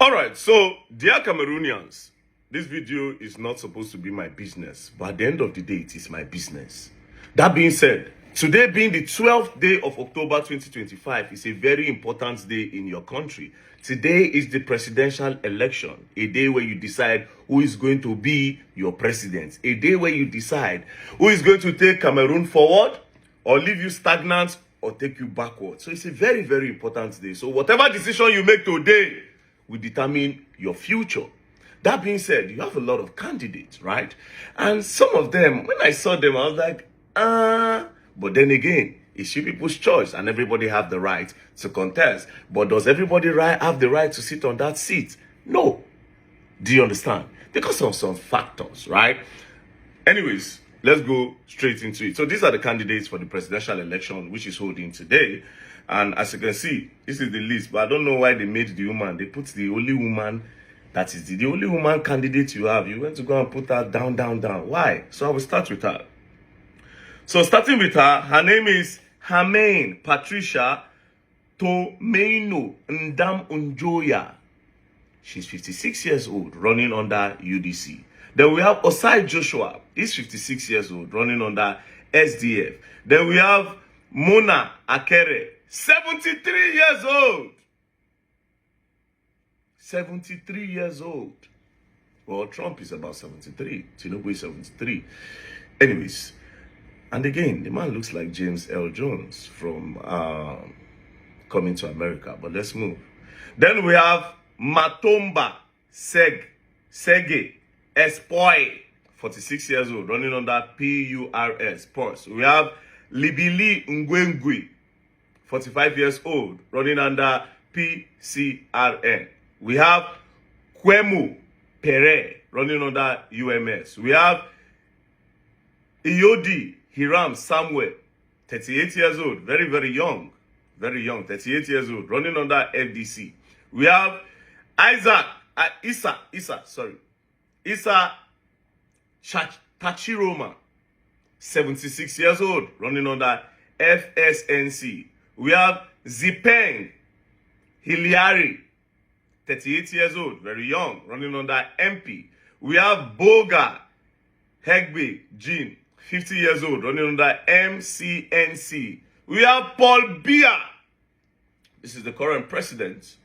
All right, so dear Cameroonians, this video is not supposed to be my business, but at the end of the day, it is my business. That being said, today being the 12th day of October 2025 is a very important day in your country. Today is the presidential election, a day where you decide who is going to be your president, a day where you decide who is going to take Cameroon forward or leave you stagnant or take you backward. So it's a very, very important day. So whatever decision you make today will determine your future. That being said, you have a lot of candidates, right? And some of them, when I saw them, I was like, but then again, it's you people's choice and everybody have the right to contest. But does everybody have the right to sit on that seat? No. Do you understand? Because of some factors, right? Anyways, let's go straight into it. So these are the candidates for the presidential election, which is holding today. And as you can see, this is the list. But I don't know why they made the woman. They put the only woman, that is the only woman candidate you have. You went to go and put her down, down, down. Why? So I will start with her. So starting with her name is Hamain Patricia Tomeino Ndam Unjoya. She's 56 years old, running under UDC. Then we have Osai Joshua. He's 56 years old, running under SDF. Then we have Mona Akere, 73 years old. 73 years old. Well, Trump is about 73. Tinubu is 73. Anyways, and again, the man looks like James L. Jones from Coming to America. But let's move. Then we have Matomba Sege Espoy, 46 years old, running under PURS. We have Libili Ngwengwe, 45 years old, running under PCRN. We have Kwemu Pere, running under UMS. We have Iyodi Hiram Samuel, 38 years old, very, very young, 38 years old, running under FDC. We have Isa Tachiroma, 76 years old, running under FSNC. We have Zipeng Hiliari, 38 years old, very young, running under MP. We have Boga Hegbe Jean, 50 years old, running under MCNC. We have Paul Biya. This is the current president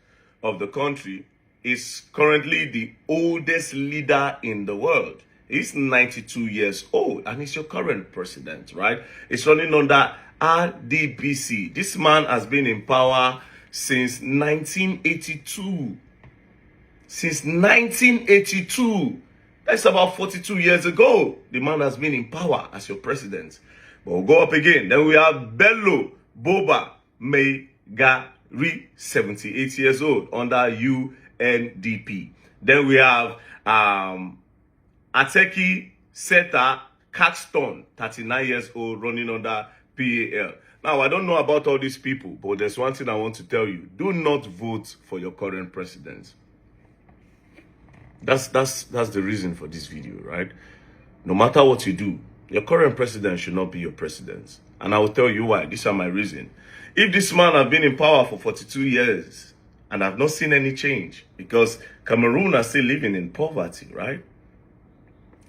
of the country. Is currently the oldest leader in the world. He's 92 years old and he's your current president, right? He's running under RDPC. This man has been in power since 1982. Since 1982. That's about 42 years ago. The man has been in power as your president. But we'll go up again. Then we have Bello Boba Megari, 78 years old, under UNDP. Then we have Ateki Seta Caxton, 39 years old, running under PAL. Now, I don't know about all these people, but there's one thing I want to tell you. Do not vote for your current president. That's the reason for this video, right? No matter what you do, your current president should not be your president. And I will tell you why. These are my reasons. If this man has been in power for 42 years and I've not seen any change, because Cameroon are still living in poverty, right?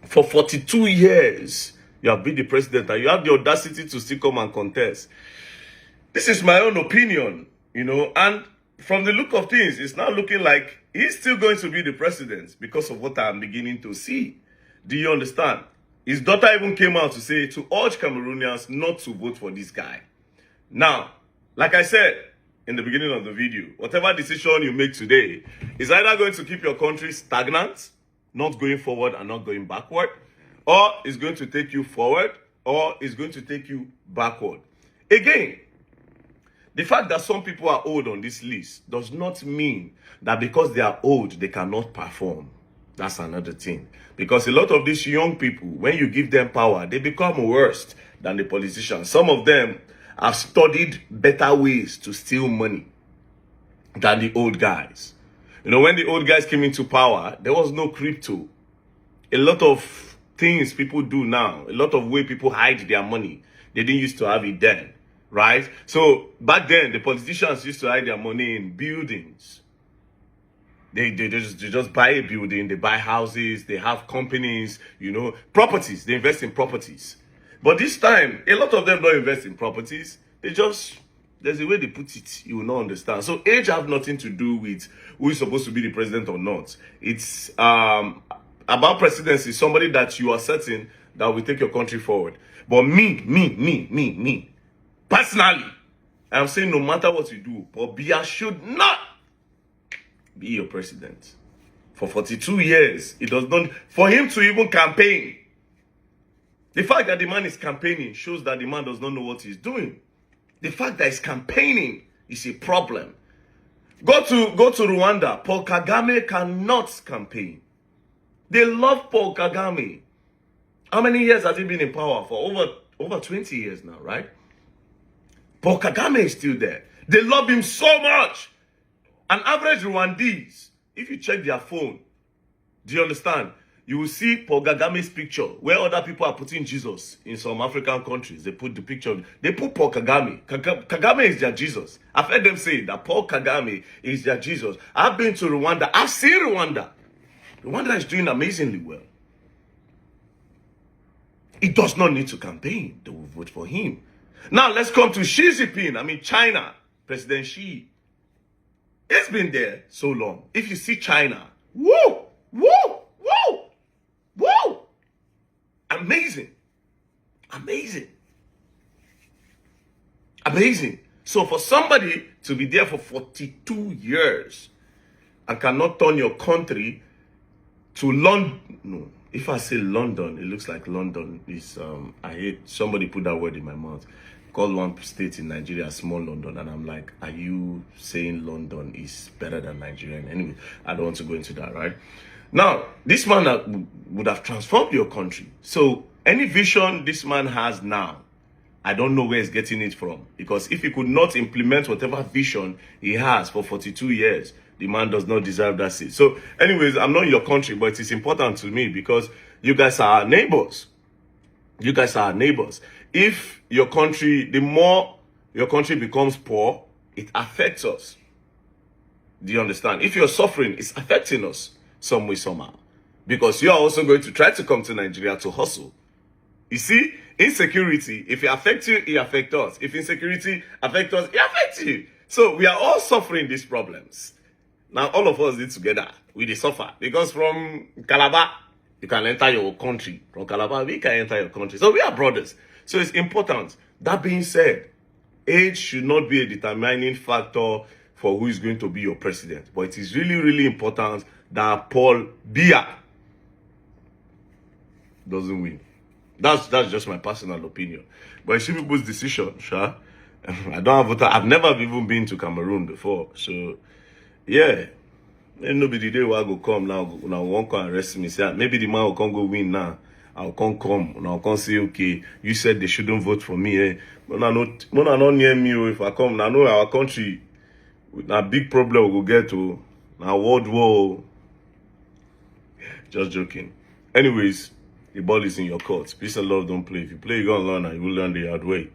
For 42 years, you have been the president and you have the audacity to still come and contest. This is my own opinion, you know, and from the look of things, it's now looking like he's still going to be the president because of what I'm beginning to see. Do you understand? His daughter even came out to say, to urge Cameroonians not to vote for this guy. Now, like I said in the beginning of the video, whatever decision you make today is either going to keep your country stagnant, not going forward and not going backward, or it's going to take you forward, or it's going to take you backward. Again, the fact that some people are old on this list does not mean that because they are old, they cannot perform. That's another thing. Because a lot of these young people, when you give them power, they become worse than the politicians. Some of them have studied better ways to steal money than the old guys. You know, when the old guys came into power, there was no crypto. A lot of things people do now, a lot of way people hide their money, they didn't used to have it then. Right? So back then, the politicians used to hide their money in buildings. They just buy a building, they buy houses, they have companies, you know, properties. They invest in properties. But this time, a lot of them don't invest in properties. They just, there's a way they put it, you will not understand. So age have nothing to do with who is supposed to be the president or not. It's about presidency, somebody that you are certain that will take your country forward. But me, personally, I'm saying no matter what you do, Paul Biya should not be your president. For 42 years, it does not, for him to even campaign. The fact that the man is campaigning shows that the man does not know what he's doing. The fact that he's campaigning is a problem. Go to Rwanda. Paul Kagame cannot campaign. They love Paul Kagame. How many years has he been in power? For over 20 years now, right? Paul Kagame is still there. They love him so much. An average Rwandese, if you check their phone, do you understand? You will see Paul Kagame's picture where other people are putting Jesus in some African countries. They put the picture, they put Paul Kagame. Kagame is their Jesus. I've heard them say that Paul Kagame is their Jesus. I've been to Rwanda. I've seen Rwanda. Rwanda is doing amazingly well. He does not need to campaign. They will vote for him. Now let's come to Xi Jinping. I mean China. President Xi. It's been there so long. If you see China, woo! Amazing. So for somebody to be there for 42 years and cannot turn your country to London, no, if I say London, it looks like London is, I hate, somebody put that word in my mouth, called one state in Nigeria small London, and I'm like, are you saying London is better than Nigeria? Anyway, I don't want to go into that, right? Now, this man would have transformed your country. So any vision this man has now, I don't know where he's getting it from. Because if he could not implement whatever vision he has for 42 years, the man does not deserve that seat. So anyways, I'm not in your country, but it is important to me because you guys are our neighbors. You guys are our neighbors. If your country, the more your country becomes poor, it affects us. Do you understand? If you're suffering, it's affecting us some way, somehow. Because you are also going to try to come to Nigeria to hustle. You see, insecurity, if it affects you, it affects us. If insecurity affects us, it affects you. So we are all suffering these problems. Now, all of us did together. We did suffer. Because from Calabar, you can enter your country. From Calabar, we can enter your country. So we are brothers. So it's important. That being said, age should not be a determining factor for who is going to be your president. But it is really, really important that Paul Biya doesn't win. That's just my personal opinion. But it's people's decision, sure. I don't have voter. I've never even been to Cameroon before. So yeah. Then nobody there will go come now won't come arrest me. Say maybe the man will come go win now. I'll come and I'll come say, okay, you said they shouldn't vote for me. Eh? But I not near me. If I come, I know our country a big problem we will get to now world war. Just joking. Anyways, the ball is in your court. Peace and love, don't play. If you play, you're gonna learn and you will learn the hard way.